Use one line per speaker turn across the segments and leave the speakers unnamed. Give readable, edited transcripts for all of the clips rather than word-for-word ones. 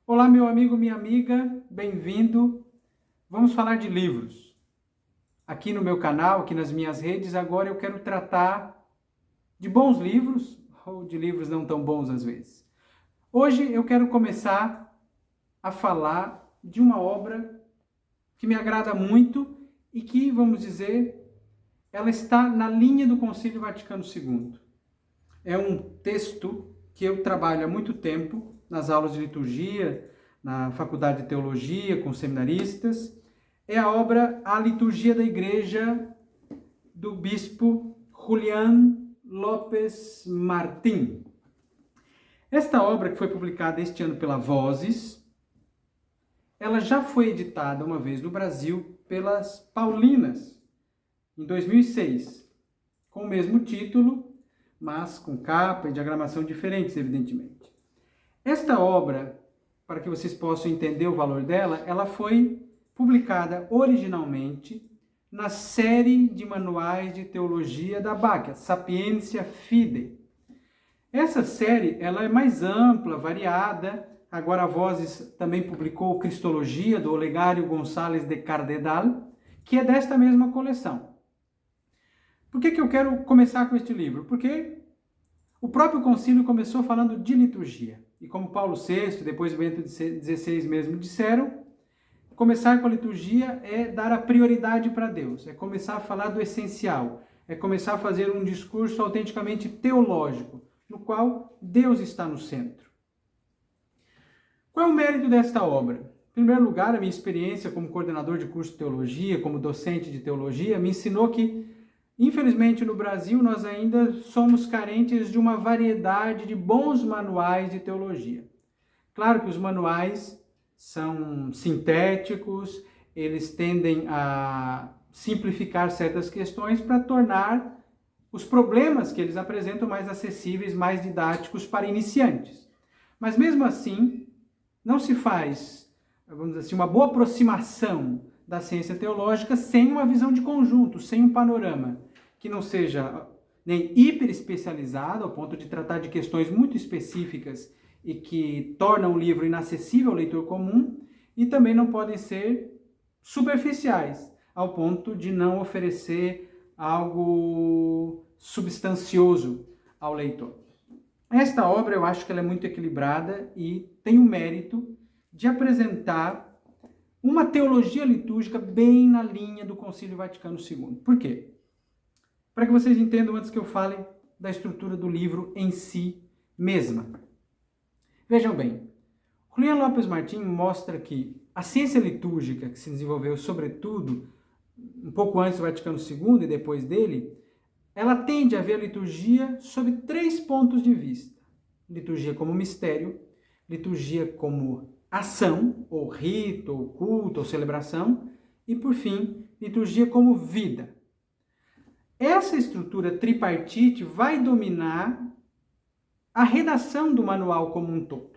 Olá, meu amigo, minha amiga, bem-vindo. Vamos falar de livros. Aqui no meu canal, aqui nas minhas redes, agora eu quero tratar de bons livros, ou de livros não tão bons às vezes. Hoje eu quero começar a falar de uma obra que me agrada muito e que, vamos dizer, ela está na linha do Concílio Vaticano II. É um texto que eu trabalho há muito tempo nas aulas de liturgia, na faculdade de teologia, com seminaristas. É a obra A Liturgia da Igreja, do bispo Julián López Martín. Esta obra, que foi publicada este ano pela Vozes, ela já foi editada uma vez no Brasil pelas Paulinas, em 2006, com o mesmo título, mas com capa e diagramação diferentes, evidentemente. Esta obra, para que vocês possam entender o valor dela, ela foi publicada originalmente na série de manuais de teologia da Báquia, Sapientia Fidei. Essa série ela é mais ampla, variada. Agora a Vozes também publicou Cristologia, do Olegário Gonçalves de Cardedal, que é desta mesma coleção. Por que eu quero começar com este livro? Porque o próprio concílio começou falando de liturgia. E como Paulo VI, depois Bento XVI mesmo disseram, começar com a liturgia é dar a prioridade para Deus, é começar a falar do essencial, é começar a fazer um discurso autenticamente teológico, no qual Deus está no centro. Qual é o mérito desta obra? Em primeiro lugar, a minha experiência como coordenador de curso de teologia, como docente de teologia, me ensinou que, infelizmente, no Brasil, nós ainda somos carentes de uma variedade de bons manuais de teologia. Claro que os manuais são sintéticos, eles tendem a simplificar certas questões para tornar os problemas que eles apresentam mais acessíveis, mais didáticos para iniciantes. Mas mesmo assim, não se faz, vamos dizer assim, uma boa aproximação da ciência teológica sem uma visão de conjunto, sem um panorama que não seja nem hiper especializado, ao ponto de tratar de questões muito específicas e que tornam o livro inacessível ao leitor comum, e também não podem ser superficiais, ao ponto de não oferecer algo substancioso ao leitor. Esta obra, eu acho que ela é muito equilibrada e tem o mérito de apresentar uma teologia litúrgica bem na linha do Concílio Vaticano II. Por quê? Para que vocês entendam antes que eu fale da estrutura do livro em si mesma. Vejam bem, Julián López Martín mostra que a ciência litúrgica, que se desenvolveu sobretudo um pouco antes do Vaticano II e depois dele, ela tende a ver a liturgia sob 3 pontos de vista. Liturgia como mistério, liturgia como ação, ou rito, ou culto, ou celebração, e por fim, liturgia como vida. Essa estrutura tripartite vai dominar a redação do manual como um todo.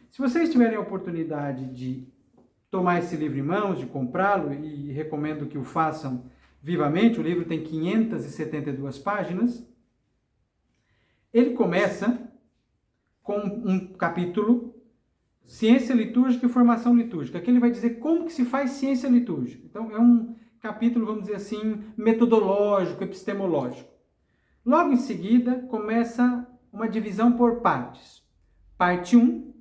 Se vocês tiverem a oportunidade de tomar esse livro em mãos, de comprá-lo, e recomendo que o façam vivamente, o livro tem 572 páginas, ele começa com um capítulo, Ciência Litúrgica e Formação Litúrgica. Aqui ele vai dizer como que se faz ciência litúrgica. Então, é um capítulo, vamos dizer assim, metodológico, epistemológico. Logo em seguida, começa uma divisão por partes. Parte 1,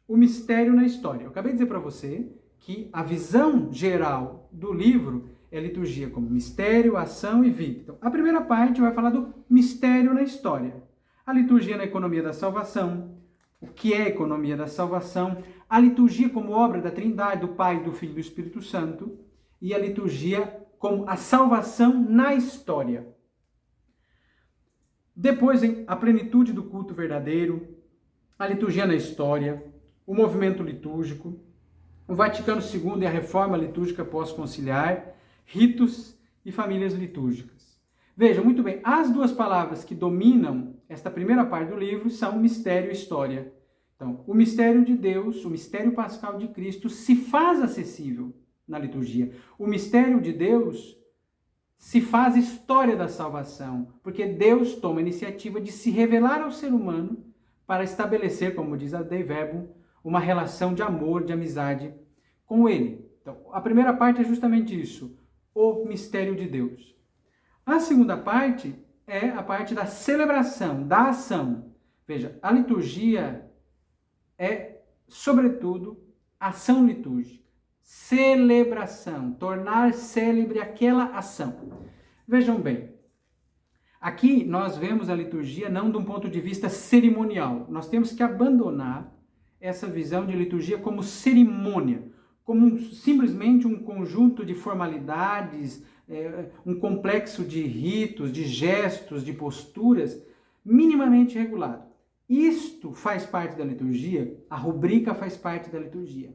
o mistério na história. Eu acabei de dizer para você que a visão geral do livro é a liturgia como mistério, ação e vida. Então, a primeira parte vai falar do mistério na história. A liturgia na economia da salvação, o que é a economia da salvação, a liturgia como obra da Trindade, do Pai, do Filho e do Espírito Santo, e a liturgia como a salvação na história. Depois, a plenitude do culto verdadeiro, a liturgia na história, o movimento litúrgico, o Vaticano II e a reforma litúrgica pós-conciliar, ritos e famílias litúrgicas. Vejam, muito bem, as 2 palavras que dominam esta primeira parte do livro são mistério e história. Então, o mistério de Deus, o mistério pascal de Cristo se faz acessível na liturgia. O mistério de Deus se faz história da salvação, porque Deus toma a iniciativa de se revelar ao ser humano para estabelecer, como diz a Dei Verbum, uma relação de amor, de amizade com Ele. Então, a primeira parte é justamente isso, o mistério de Deus. A segunda parte é a parte da celebração, da ação. Veja, a liturgia é, sobretudo, ação litúrgica, celebração, tornar célebre aquela ação. Vejam bem, aqui nós vemos a liturgia não de um ponto de vista cerimonial. Nós temos que abandonar essa visão de liturgia como cerimônia, como simplesmente um conjunto de formalidades, um complexo de ritos, de gestos, de posturas minimamente regulado. Isto faz parte da liturgia, a rubrica faz parte da liturgia.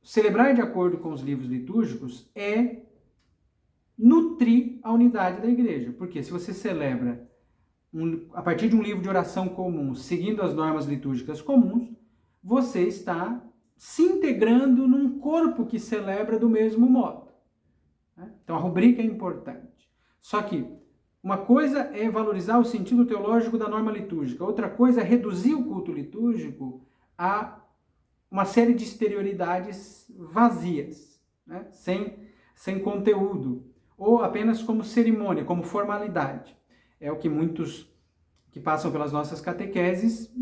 Celebrar de acordo com os livros litúrgicos é nutrir a unidade da igreja. Porque se você celebra a partir de um livro de oração comum, seguindo as normas litúrgicas comuns, você está se integrando num corpo que celebra do mesmo modo. Então a rubrica é importante. Só que uma coisa é valorizar o sentido teológico da norma litúrgica, outra coisa é reduzir o culto litúrgico a uma série de exterioridades vazias, né? sem conteúdo, ou apenas como cerimônia, como formalidade. É o que muitos que passam pelas nossas catequeses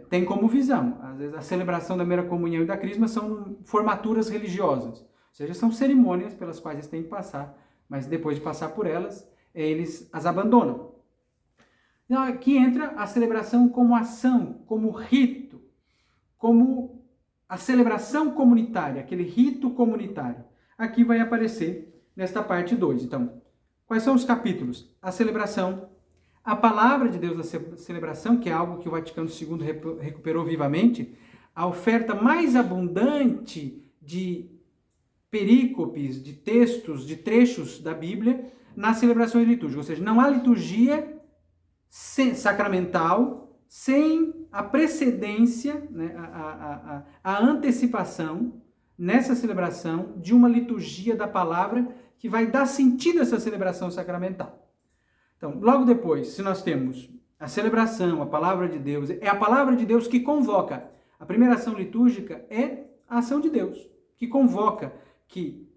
têm como visão. Às vezes a celebração da primeira comunhão e da crisma são formaturas religiosas, ou seja, são cerimônias pelas quais eles têm que passar, mas depois de passar por elas, eles as abandonam. Então, aqui entra a celebração como ação, como rito, como a celebração comunitária, aquele rito comunitário. Aqui vai aparecer nesta parte 2. Então, quais são os capítulos? A celebração, a palavra de Deus da celebração, que é algo que o Vaticano II recuperou vivamente, a oferta mais abundante de perícopes, de textos, de trechos da Bíblia nas celebrações litúrgicas. Ou seja, não há liturgia sacramental sem a precedência, né, a antecipação nessa celebração de uma liturgia da palavra que vai dar sentido a essa celebração sacramental. Então, logo depois, se nós temos a celebração, a palavra de Deus, é a palavra de Deus que convoca. A primeira ação litúrgica é a ação de Deus, que convoca, que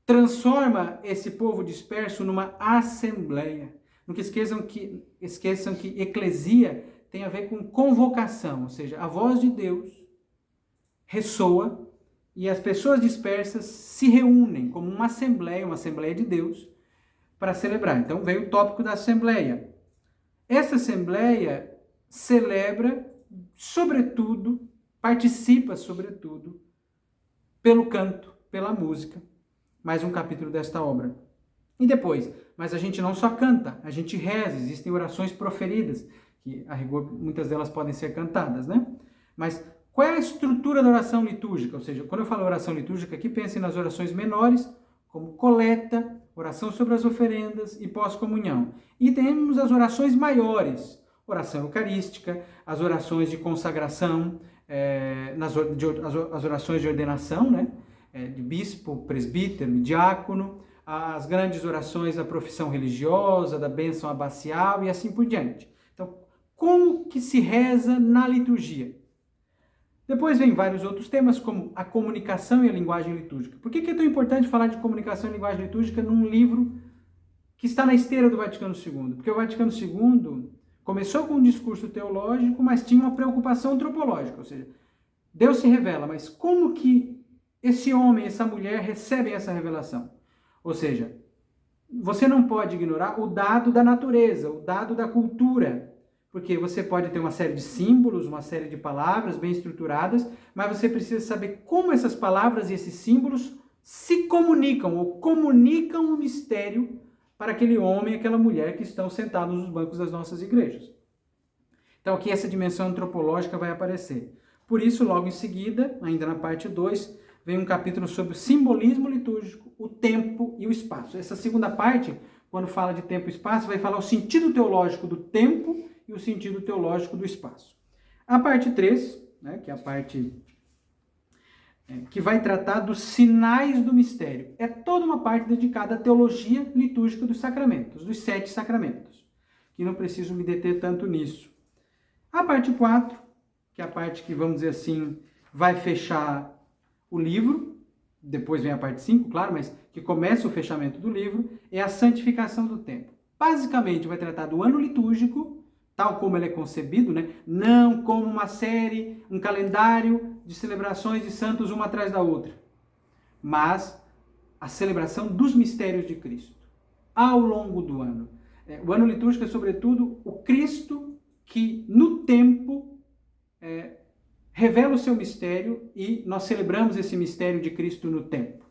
transforma esse povo disperso numa assembleia. Nunca esqueçam que eclesia tem a ver com convocação, ou seja, a voz de Deus ressoa e as pessoas dispersas se reúnem como uma assembleia de Deus, para celebrar. Então vem o tópico da assembleia. Essa assembleia celebra, sobretudo, participa, sobretudo, pelo canto, pela música. Mais um capítulo desta obra. E depois, mas a gente não só canta, a gente reza, existem orações proferidas, que a rigor muitas delas podem ser cantadas, né? Mas qual é a estrutura da oração litúrgica? Ou seja, quando eu falo oração litúrgica aqui, pensem nas orações menores, como coleta, oração sobre as oferendas e pós-comunhão. E temos as orações maiores, oração eucarística, as orações de consagração, as orações de ordenação, né? De bispo, presbítero, diácono, as grandes orações da profissão religiosa, da bênção abacial e assim por diante. Então, como que se reza na liturgia? Depois vem vários outros temas, como a comunicação e a linguagem litúrgica. Por que é tão importante falar de comunicação e linguagem litúrgica num livro que está na esteira do Vaticano II? Porque o Vaticano II começou com um discurso teológico, mas tinha uma preocupação antropológica, ou seja, Deus se revela, mas como que esse homem, essa mulher recebem essa revelação? Ou seja, você não pode ignorar o dado da natureza, o dado da cultura, porque você pode ter uma série de símbolos, uma série de palavras bem estruturadas, mas você precisa saber como essas palavras e esses símbolos se comunicam, ou comunicam o mistério para aquele homem e aquela mulher que estão sentados nos bancos das nossas igrejas. Então aqui essa dimensão antropológica vai aparecer. Por isso, logo em seguida, ainda na parte 2, vem um capítulo sobre o simbolismo litúrgico, o tempo e o espaço. Essa segunda parte, quando fala de tempo e espaço, vai falar o sentido teológico do tempo e o sentido teológico do espaço. A parte 3, né, que é a parte que vai tratar dos sinais do mistério. É toda uma parte dedicada à teologia litúrgica dos sacramentos, dos 7 sacramentos, que não preciso me deter tanto nisso. A parte 4, que é a parte que, vamos dizer assim, vai fechar o livro, depois vem a parte 5, claro, mas que começa o fechamento do livro, é a santificação do tempo. Basicamente, vai tratar do ano litúrgico, tal como ele é concebido, né? Não como uma série, um calendário de celebrações de santos uma atrás da outra, mas a celebração dos mistérios de Cristo ao longo do ano. O ano litúrgico é, sobretudo, o Cristo que, no tempo, revela o seu mistério e nós celebramos esse mistério de Cristo no tempo.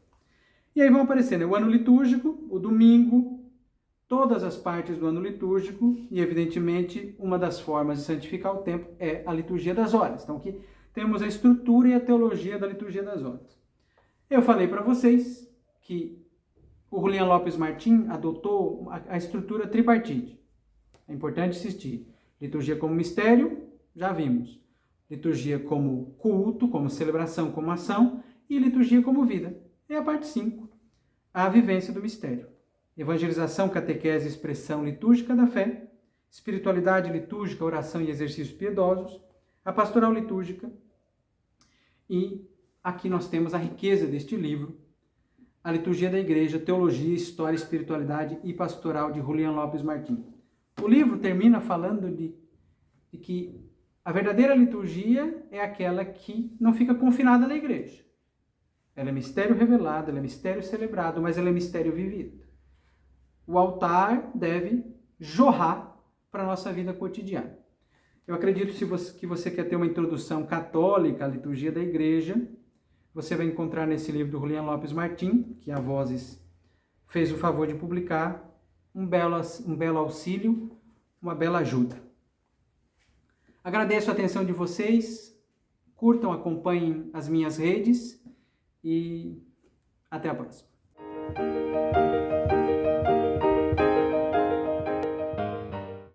E aí vão aparecendo o ano litúrgico, o domingo, todas as partes do ano litúrgico e, evidentemente, uma das formas de santificar o tempo é a liturgia das horas. Então, aqui temos a estrutura e a teologia da liturgia das horas. Eu falei para vocês que o Julián Lopes Martín adotou a estrutura tripartite. É importante insistir. Liturgia como mistério, já vimos. Liturgia como culto, como celebração, como ação. E liturgia como vida. É a parte 5, a vivência do mistério. Evangelização, catequese e expressão litúrgica da fé. Espiritualidade litúrgica, oração e exercícios piedosos. A pastoral litúrgica. E aqui nós temos a riqueza deste livro, a liturgia da igreja, teologia, história, espiritualidade e pastoral de Julián Lopes Martín. O livro termina falando de que a verdadeira liturgia é aquela que não fica confinada na igreja. Ela é mistério revelado, ela é mistério celebrado, mas ela é mistério vivido. O altar deve jorrar para a nossa vida cotidiana. Eu acredito que você quer ter uma introdução católica à liturgia da igreja, você vai encontrar nesse livro do Julián Lopes Martín, que a Vozes fez o favor de publicar, um belo auxílio, uma bela ajuda. Agradeço a atenção de vocês, curtam, acompanhem as minhas redes e até a próxima.